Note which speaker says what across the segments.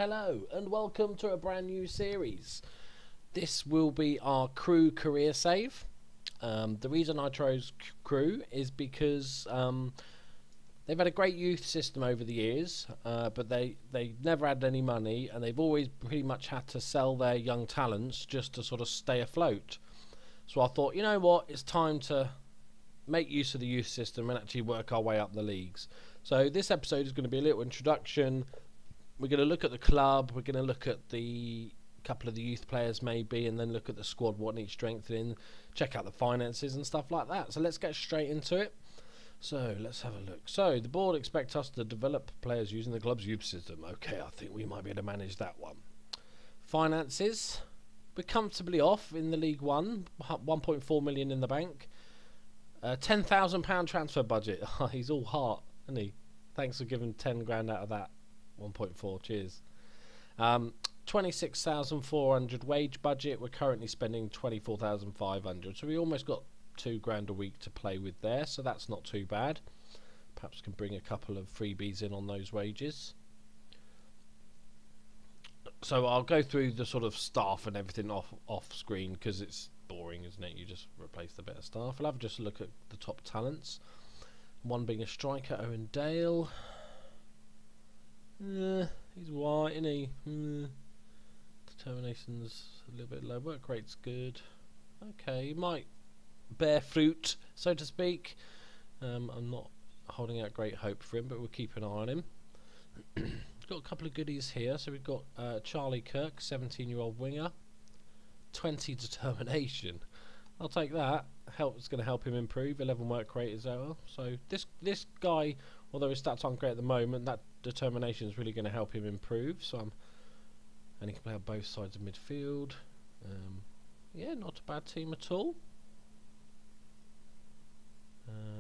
Speaker 1: Hello and welcome to a brand new series. This will be our Crewe career save. The reason I chose Crewe is because they've had a great youth system over the years, but they never had any money, and they've always pretty much had to sell their young talents just to sort of stay afloat. So I thought, you know what, it's time to make use of the youth system and actually work our way up the leagues. So this episode is going to be a little introduction. We're going to look at the club, we're going to look at the couple of the youth players maybe, and then look at the squad, what needs strengthening, check out the finances and stuff like that. So let's get straight into it. So let's have a look. So the board expect us to develop players using the club's youth system. Okay, I think we might be able to manage that one. Finances, we're comfortably off in the League One, 1.4 million in the bank. £10,000 transfer budget. He's all heart, isn't he? Thanks for giving 10 grand out of that. 1.4, cheers. 26,400 wage budget. We're currently spending 24,500, so we almost got 2 grand a week to play with there, so that's not too bad. Perhaps can bring a couple of freebies in on those wages. So I'll go through the sort of staff and everything off screen because it's boring, isn't it? You just replace the better staff. I'll have just a look at the top talents. One being a striker, Owen Dale. He's white, isn't he? Determination's a little bit low. Work rate's good. Okay, he might bear fruit, so to speak. I'm not holding out great hope for him, but we'll keep an eye on him. Got a couple of goodies here. So we've got Charlie Kirk, 17-year-old winger. 20 determination. I'll take that. It's going to help him improve. 11 work rate as well. So this guy, although his stats aren't great at the moment, that determination is really going to help him improve. And he can play on both sides of midfield. Yeah, not a bad team at all.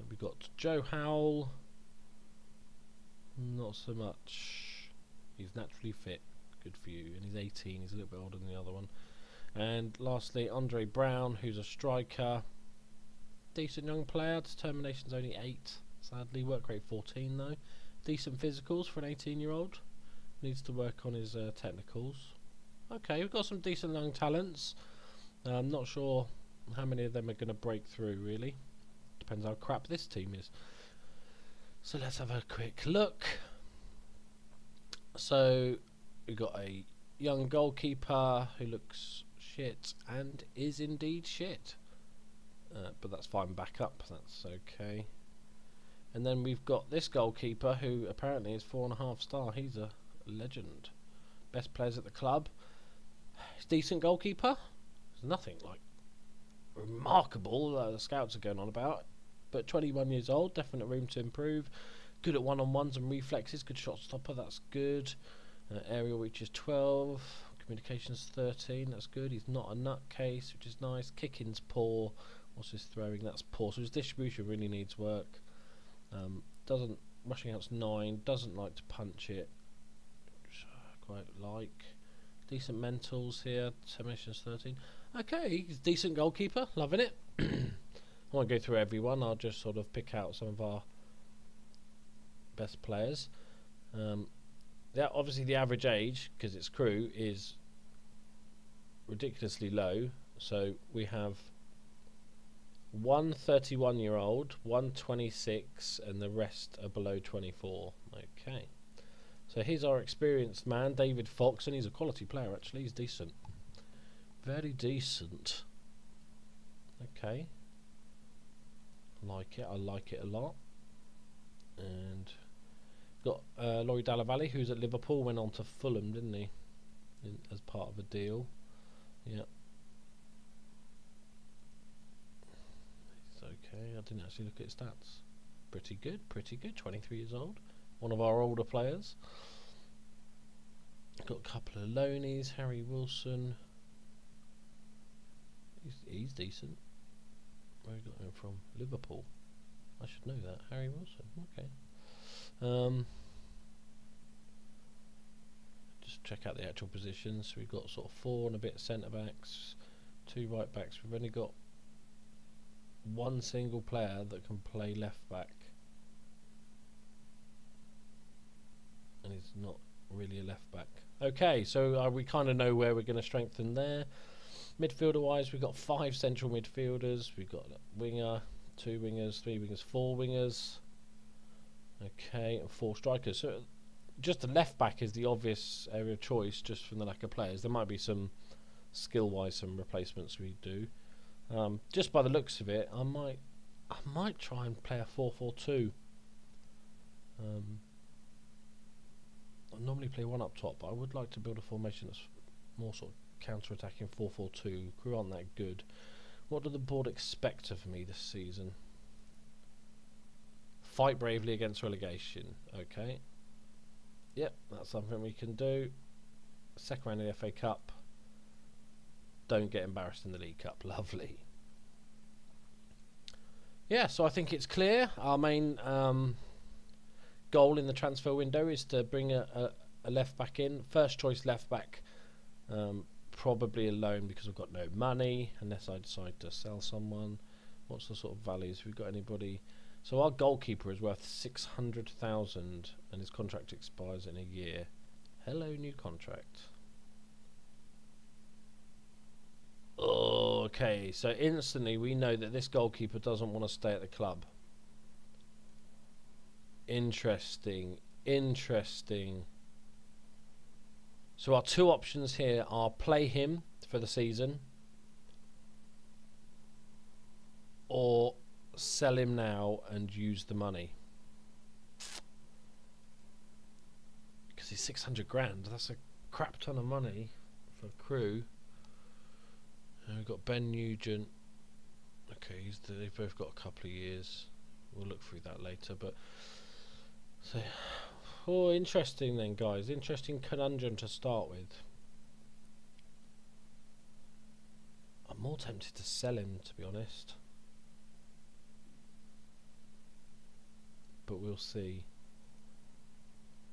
Speaker 1: We've got Joe Howell. Not so much. He's naturally fit. Good for you. And he's 18. He's a little bit older than the other one. And lastly, Andre Brown, who's a striker. Decent young player. Determination's only 8. Sadly, work rate 14 though. Decent physicals for an 18-year-old. Needs to work on his technicals. Okay, we've got some decent young talents. I'm not sure how many of them are going to break through, really. Depends how crap this team is. So let's have a quick look. So we've got a young goalkeeper who looks shit and is indeed shit. But that's fine, back up, that's okay. And then we've got this goalkeeper who apparently is 4.5 star. He's a legend. Best players at the club. He's decent goalkeeper. There's nothing like remarkable the scouts are going on about. But 21 years old, definite room to improve. Good at one-on-ones and reflexes. Good shot stopper, that's good. Aerial reach is 12. Communications 13, that's good. He's not a nutcase, which is nice. Kicking's poor. What's his throwing? That's poor. So his distribution really needs work. Rushing out's 9. Doesn't like to punch it. Which I quite like. Decent mentals here. Determination's 13. Okay, he's a decent goalkeeper. Loving it. I won't go through everyone. I'll just sort of pick out some of our best players. Obviously the average age, because it's Crewe, is ridiculously low. So we have one 31-year-old, one 26, and the rest are below 24. Okay. So here's our experienced man, David Fox, and he's a quality player actually. He's decent. Very decent. Okay. I like it a lot. And got Laurie Dallavally, who's at Liverpool, went on to Fulham, didn't he? As part of a deal. Yeah. It's okay. I didn't actually look at his stats. Pretty good. 23 years old. One of our older players. Got a couple of loanies. Harry Wilson. He's decent. Where got him from? Liverpool. I should know that. Harry Wilson. Okay. Just check out the actual positions. We've got sort of 4 and a bit centre backs, 2 right backs. We've only got 1 single player that can play left back, and he's not really a left back. Okay, so we kind of know where we're going to strengthen there. Midfielder-wise, we've got 5 central midfielders. We've got a winger, 2 wingers, 3 wingers, 4 wingers. Okay, and 4 strikers. So just the left-back is the obvious area of choice, just from the lack of players. There might be some, skill-wise, some replacements we do. Just by the looks of it, I might try and play a 4-4-2. I normally play one up top, but I would like to build a formation that's more sort of counter-attacking 4-4-2. Crewe aren't that good. What do the board expect of me this season? Fight bravely against relegation. Okay. Yep, that's something we can do. Second round of the FA Cup. Don't get embarrassed in the League Cup. Lovely. Yeah, so I think it's clear. Our main goal in the transfer window is to bring a left back in. First choice left back. Probably a loan because we've got no money unless I decide to sell someone. What's the sort of values? Have we got anybody? So our goalkeeper is worth 600,000 and his contract expires in a year. Hello, new contract. Okay, so instantly we know that this goalkeeper doesn't want to stay at the club. Interesting, interesting. So our 2 options here are play him for the season or sell him now and use the money. Because he's 600 grand. That's a crap ton of money for Crewe. And we've got Ben Nugent. Okay, they've both got a couple of years. We'll look through that later. But so, oh, interesting then, guys. Interesting conundrum to start with. I'm more tempted to sell him, to be honest. But we'll see.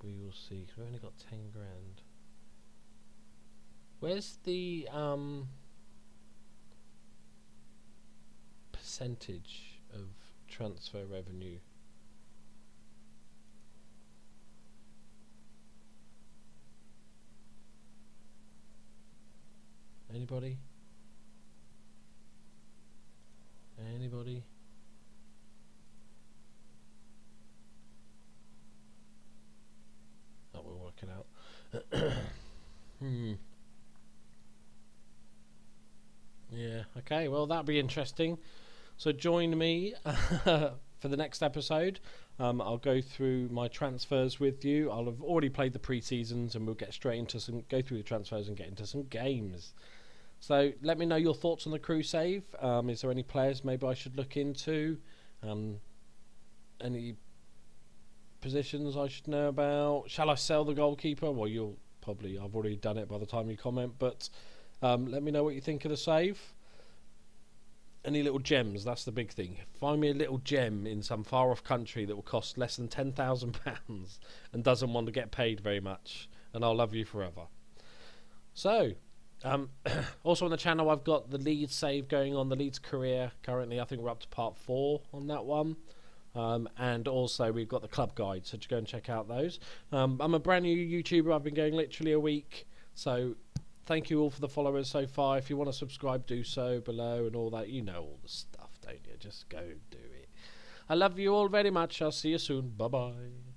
Speaker 1: We will see. 'Cause we've only got 10 grand. Where's the percentage of transfer revenue? Anybody? Anybody? Oh, we're working out. Yeah, okay, well, that'll be interesting. So join me for the next episode. I'll go through my transfers with you. I'll have already played the pre-seasons and we'll get straight into go through the transfers and get into some games. So let me know your thoughts on the Crewe save. Is there any players maybe I should look into? Any positions I should know about? Shall I sell the goalkeeper? Well, I've already done it by the time you comment, but let me know what you think of the save. Any little gems, that's the big thing. Find me a little gem in some far off country that will cost less than £10,000 and doesn't want to get paid very much, and I'll love you forever. So also on the channel I've got the Leeds save going on, the Leeds career currently. I think we're up to part 4 on that one. And also we've got the club guide, so go and check out those. I'm a brand new YouTuber. I've been going literally a week, so thank you all for the followers so far. If you want to subscribe, do so below and all that. You know all the stuff, don't you? Just go do it. I love you all very much. I'll see you soon. Bye bye.